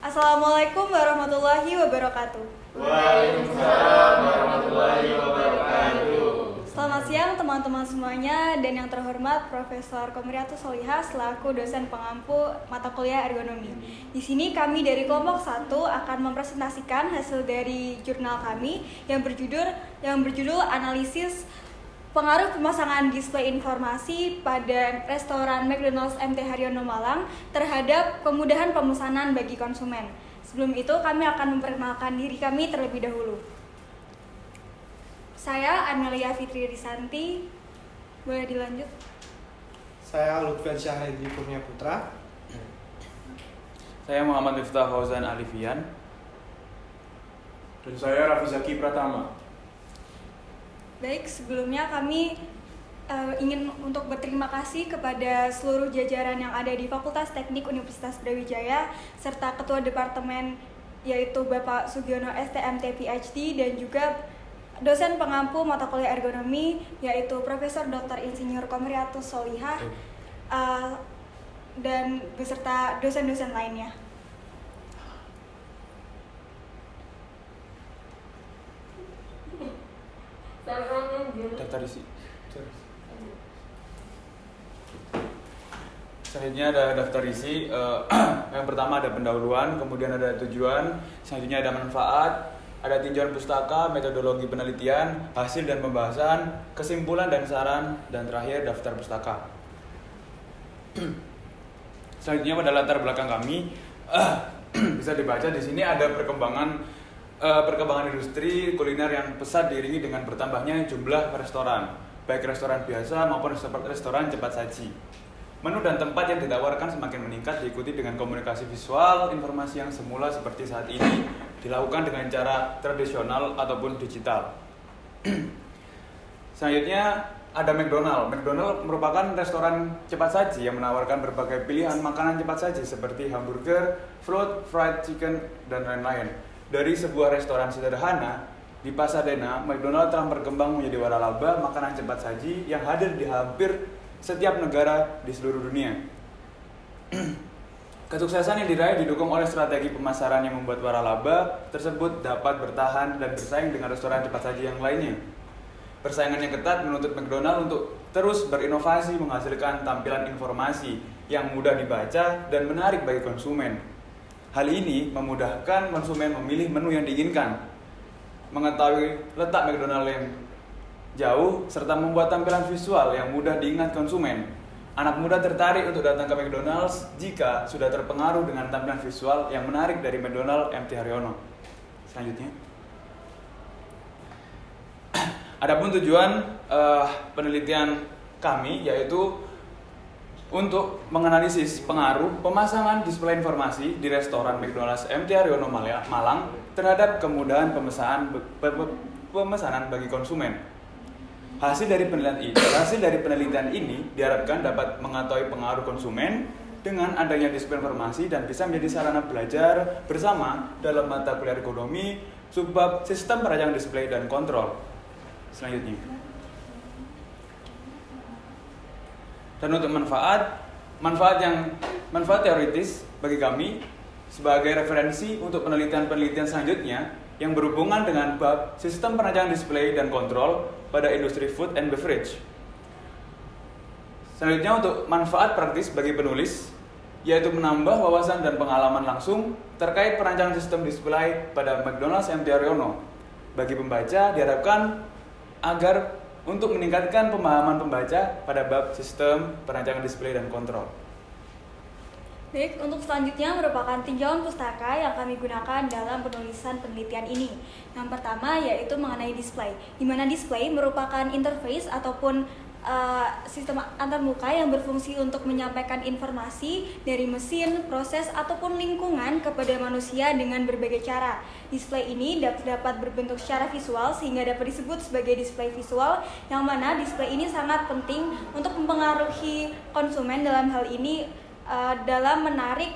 Assalamualaikum warahmatullahi wabarakatuh. Waalaikumsalam warahmatullahi wabarakatuh. Selamat siang teman-teman semuanya, dan yang terhormat Profesor Komriatus Solihah selaku dosen pengampu mata kuliah ergonomi. Di sini kami dari kelompok 1 akan mempresentasikan hasil dari jurnal kami yang berjudul analisis pengaruh pemasangan display informasi pada restoran McDonald's MT Haryono Malang terhadap kemudahan pemesanan bagi konsumen. Sebelum itu kami akan memperkenalkan diri kami terlebih dahulu. Saya Amelia Fitri Risanti. Boleh dilanjut? Saya Lutfian Syahreddy Kurnia Putra. Saya Muhammad Miftah Fauzan Alifian. Dan saya Raffi Zaki Pratama. Baik, sebelumnya kami ingin untuk berterima kasih kepada seluruh jajaran yang ada di Fakultas Teknik Universitas Brawijaya serta Ketua Departemen yaitu Bapak Sugiono STMT PhD dan juga dosen pengampu mata kuliah ergonomi yaitu Profesor Dr. Insinyur Komriatus Solihah dan beserta dosen-dosen lainnya. Daftar isi. Selanjutnya ada daftar isi. Yang pertama ada pendahuluan, kemudian ada tujuan, selanjutnya ada manfaat, ada tinjauan pustaka, metodologi penelitian, hasil dan pembahasan, kesimpulan dan saran, dan terakhir daftar pustaka. Selanjutnya pada latar belakang kami bisa dibaca di sini ada perkembangan industri kuliner yang pesat diiringi dengan bertambahnya jumlah restoran, baik restoran biasa maupun restoran cepat saji. Menu dan tempat yang ditawarkan semakin meningkat diikuti dengan komunikasi visual, informasi yang semula seperti saat ini dilakukan dengan cara tradisional ataupun digital. Selanjutnya ada McDonald. McDonald merupakan restoran cepat saji yang menawarkan berbagai pilihan makanan cepat saji seperti hamburger, fried chicken, dan lain-lain. Dari sebuah restoran sederhana di Pasadena, McDonald telah berkembang menjadi waralaba makanan cepat saji yang hadir di hampir setiap negara di seluruh dunia. Kesuksesan yang diraih didukung oleh strategi pemasaran yang membuat waralaba tersebut dapat bertahan dan bersaing dengan restoran cepat saji yang lainnya. Persaingan yang ketat menuntut McDonald untuk terus berinovasi menghasilkan tampilan informasi yang mudah dibaca dan menarik bagi konsumen. Hal ini memudahkan konsumen memilih menu yang diinginkan, mengetahui letak McDonald yang jauh, serta membuat tampilan visual yang mudah diingat konsumen. Anak muda tertarik untuk datang ke McDonald's jika sudah terpengaruh dengan tampilan visual yang menarik dari McDonald MT Haryono. Selanjutnya, adapun tujuan penelitian kami yaitu untuk menganalisis pengaruh pemasangan display informasi di restoran McDonald's MT Haryono Malang terhadap kemudahan pemesanan bagi konsumen. Hasil dari penelitian ini diharapkan dapat mengetahui pengaruh konsumen dengan adanya display informasi dan bisa menjadi sarana belajar bersama dalam mata kuliah ergonomi subbab sistem perancang display dan kontrol. Selanjutnya. Dan untuk manfaat teoritis bagi kami sebagai referensi untuk penelitian selanjutnya yang berhubungan dengan bab sistem perancangan display dan kontrol pada industri food and beverage. Selanjutnya untuk manfaat praktis bagi penulis, yaitu menambah wawasan dan pengalaman langsung terkait perancangan sistem display pada McDonald's MT Haryono. Bagi pembaca diharapkan agar untuk meningkatkan pemahaman pembaca pada bab sistem perancangan display dan kontrol. Baik, untuk selanjutnya merupakan tinjauan pustaka yang kami gunakan dalam penulisan penelitian ini. Yang pertama yaitu mengenai display, di mana display merupakan interface ataupun sistem antarmuka yang berfungsi untuk menyampaikan informasi dari mesin, proses, ataupun lingkungan kepada manusia dengan berbagai cara. Display ini dapat berbentuk secara visual sehingga dapat disebut sebagai display visual, yang mana display ini sangat penting untuk mempengaruhi konsumen dalam hal ini dalam menarik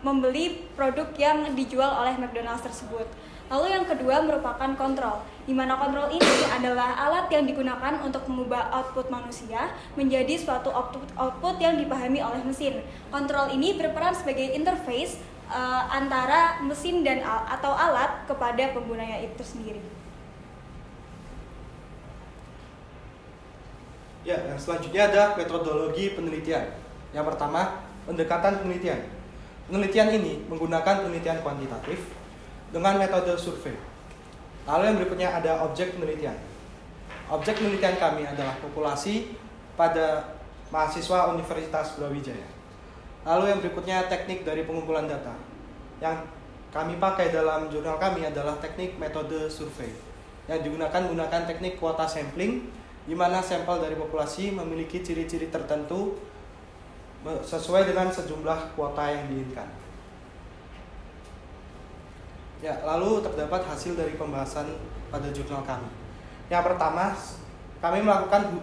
membeli produk yang dijual oleh McDonald's tersebut. Lalu yang kedua merupakan kontrol, di mana kontrol ini adalah alat yang digunakan untuk mengubah output manusia menjadi suatu output yang dipahami oleh mesin. Kontrol ini berperan sebagai interface antara mesin dan atau alat kepada penggunanya itu sendiri. Ya, yang selanjutnya ada metodologi penelitian. Yang pertama, pendekatan penelitian. Penelitian ini menggunakan penelitian kuantitatif dengan metode survei. Lalu yang berikutnya ada objek penelitian. Objek penelitian kami adalah populasi pada mahasiswa Universitas Brawijaya. Lalu yang berikutnya teknik dari pengumpulan data. Yang kami pakai dalam jurnal kami adalah teknik metode survei. Yang digunakan teknik kuota sampling, di mana sampel dari populasi memiliki ciri-ciri tertentu sesuai dengan sejumlah kuota yang diinginkan. Ya, lalu terdapat hasil dari pembahasan pada jurnal kami. Yang pertama, kami melakukan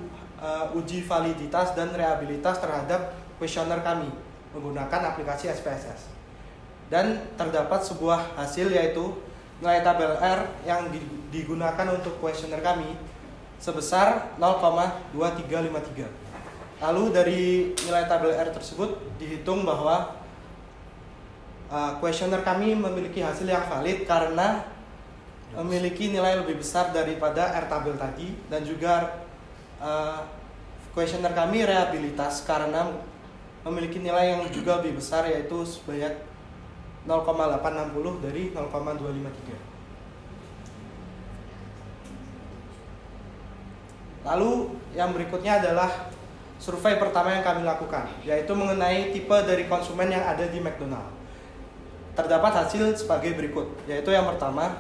uji validitas dan reliabilitas terhadap kuesioner kami menggunakan aplikasi SPSS. Dan terdapat sebuah hasil yaitu nilai tabel R yang digunakan untuk kuesioner kami sebesar 0,2353. Lalu dari nilai tabel R tersebut dihitung bahwa kuesioner kami memiliki hasil yang valid karena memiliki nilai lebih besar daripada R tabel tadi, dan juga kuesioner kami reliabilitas karena memiliki nilai yang juga lebih besar yaitu sebanyak 0,860 dari 0,253. Lalu yang berikutnya adalah survei pertama yang kami lakukan, yaitu mengenai tipe dari konsumen yang ada di McDonald. Terdapat hasil sebagai berikut, yaitu yang pertama,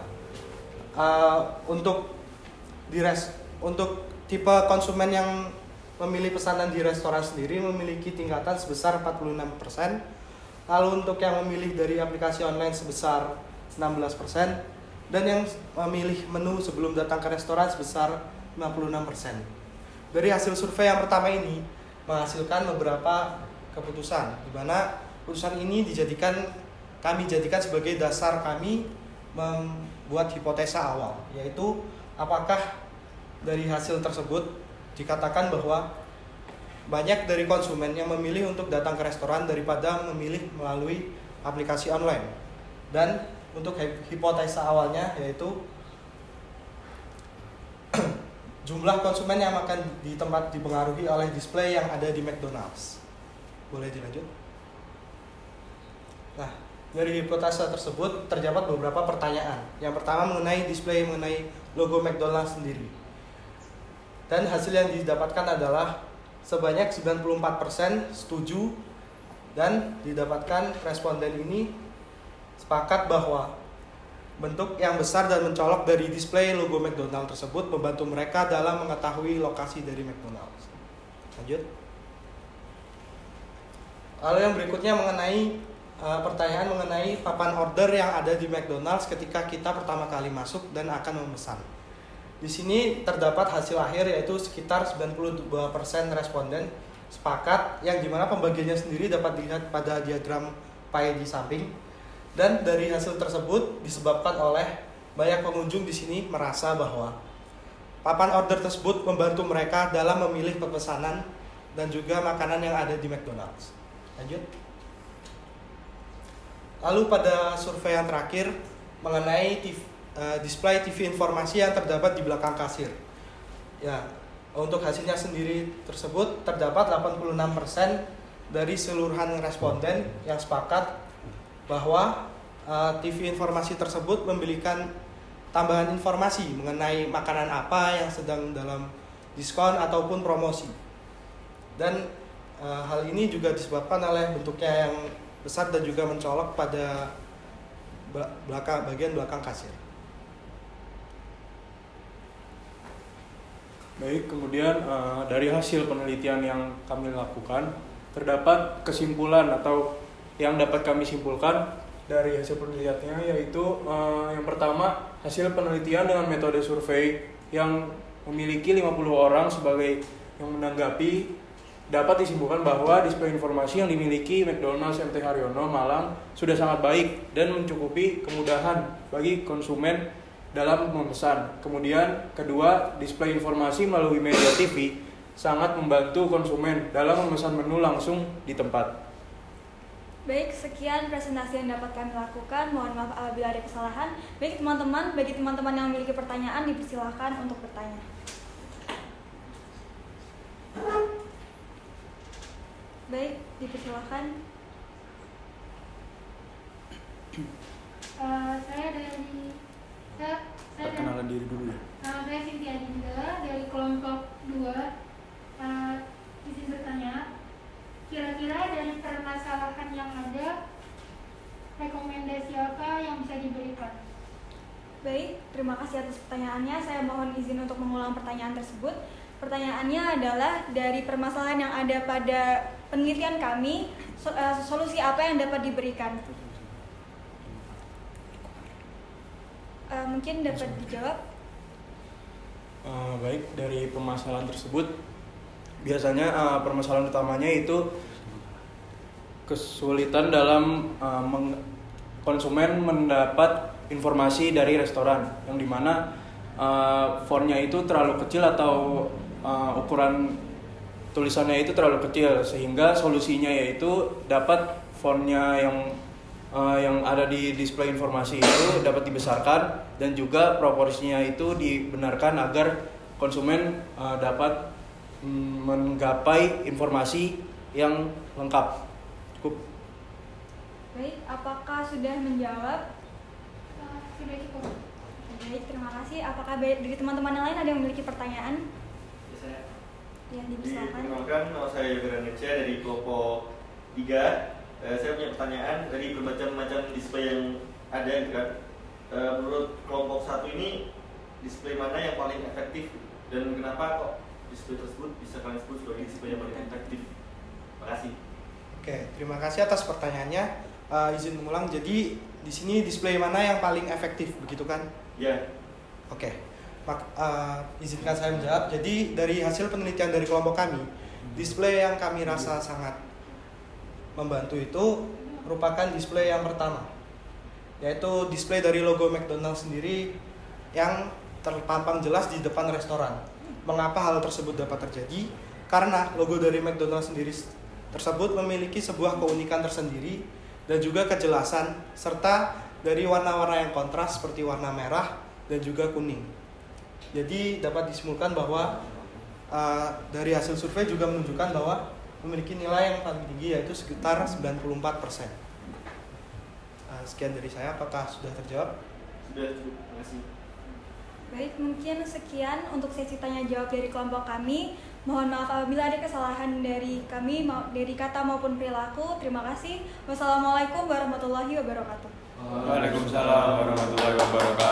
untuk tipe konsumen yang memilih pesanan di restoran sendiri memiliki tingkatan sebesar 46%. Lalu untuk yang memilih dari aplikasi online sebesar 16%, dan yang memilih menu sebelum datang ke restoran sebesar 56%. Dari hasil survei yang pertama ini menghasilkan beberapa keputusan, di mana keputusan ini kami jadikan sebagai dasar kami membuat hipotesa awal, yaitu apakah dari hasil tersebut dikatakan bahwa banyak dari konsumen yang memilih untuk datang ke restoran daripada memilih melalui aplikasi online. Dan untuk hipotesa awalnya yaitu jumlah konsumen yang akan di tempat dipengaruhi oleh display yang ada di McDonald's. Boleh dilanjut? Nah, dari hipotesa tersebut terdapat beberapa pertanyaan. Yang pertama mengenai display mengenai logo McDonald's sendiri. Dan hasil yang didapatkan adalah sebanyak 94% setuju, dan didapatkan responden ini sepakat bahwa bentuk yang besar dan mencolok dari display logo McDonald's tersebut membantu mereka dalam mengetahui lokasi dari McDonald's. Lanjut. Lalu yang berikutnya mengenai pertanyaan mengenai papan order yang ada di McDonald's ketika kita pertama kali masuk dan akan memesan. Di sini terdapat hasil akhir yaitu sekitar 92% responden sepakat, yang dimana pembagiannya sendiri dapat dilihat pada diagram pie di samping. Dan dari hasil tersebut disebabkan oleh banyak pengunjung di sini merasa bahwa papan order tersebut membantu mereka dalam memilih pemesanan dan juga makanan yang ada di McDonald's. Lanjut. Lalu pada survei yang terakhir mengenai display TV informasi yang terdapat di belakang kasir. Ya, untuk hasilnya sendiri tersebut terdapat 86% dari seluruhan responden yang sepakat bahwa TV informasi tersebut memberikan tambahan informasi mengenai makanan apa yang sedang dalam diskon ataupun promosi. Dan hal ini juga disebabkan oleh bentuknya yang besar dan juga mencolok pada bagian belakang kasir. Baik, kemudian dari hasil penelitian yang kami lakukan, terdapat kesimpulan atau yang dapat kami simpulkan dari hasil penelitiannya, yaitu yang pertama, hasil penelitian dengan metode survei yang memiliki 50 orang sebagai yang menanggapi, dapat disimpulkan bahwa display informasi yang dimiliki McDonald's MT Haryono Malang sudah sangat baik dan mencukupi kemudahan bagi konsumen dalam memesan. Kemudian kedua, display informasi melalui media TV sangat membantu konsumen dalam memesan menu langsung di tempat. Baik, sekian presentasi yang dapat kami lakukan. Mohon maaf apabila ada kesalahan. Baik teman-teman, bagi teman-teman yang memiliki pertanyaan dipersilahkan untuk bertanya. Baik, dipersilahkan. Saya Perkenalan diri dulu ya. saya Cynthia Dinda dari kelompok 2. Izin bertanya, kira-kira dari permasalahan yang ada, rekomendasi apa yang bisa diberikan? Baik, terima kasih atas pertanyaannya. Saya mohon izin untuk mengulang pertanyaan tersebut. Pertanyaannya adalah dari permasalahan yang ada pada penelitian kami, solusi apa yang dapat diberikan? Mungkin dapat dijawab. Baik, dari permasalahan tersebut biasanya permasalahan utamanya itu kesulitan dalam konsumen mendapat informasi dari restoran, yang dimana fontnya itu terlalu kecil atau ukuran tulisannya itu terlalu kecil, sehingga solusinya yaitu dapat fontnya yang ada di display informasi itu dapat dibesarkan, dan juga proporsinya itu dibenarkan agar konsumen dapat menggapai informasi yang lengkap. Cukup. Baik, apakah sudah menjawab? Sudah cukup. Baik, terima kasih. Apakah dari teman-teman yang lain ada yang memiliki pertanyaan? Ya, saya. Ya, dipersilakan. Perkenalkan, nama saya Yoga Ranitya dari kelompok 3. Saya punya pertanyaan dari bermacam-macam display yang ada, gitu kan. Menurut kelompok 1 ini, display mana yang paling efektif dan kenapa kok display tersebut bisa kalian sebut sebagai display yang paling efektif? Terima kasih. Oke, terima kasih atas pertanyaannya. Izin mengulang, jadi di sini display mana yang paling efektif, begitu kan? Ya. Oke, izinkan saya menjawab. Jadi dari hasil penelitian dari kelompok kami, display yang kami rasa sangat membantu itu merupakan display yang pertama, yaitu display dari logo McDonald's sendiri yang terpampang jelas di depan restoran. Mengapa hal tersebut dapat terjadi? Karena logo dari McDonald's sendiri tersebut memiliki sebuah keunikan tersendiri dan juga kejelasan, serta dari warna-warna yang kontras seperti warna merah dan juga kuning. Jadi dapat disimpulkan bahwa dari hasil survei juga menunjukkan bahwa memiliki nilai yang paling tinggi, yaitu sekitar 94%. Sekian dari saya, apakah sudah terjawab? Sudah cukup, terima kasih. Baik, mungkin sekian untuk sesi tanya jawab dari kelompok kami. Mohon maaf apabila ada kesalahan dari kami, dari kata maupun perilaku. Terima kasih. Wassalamualaikum warahmatullahi wabarakatuh. Waalaikumsalam warahmatullahi wabarakatuh.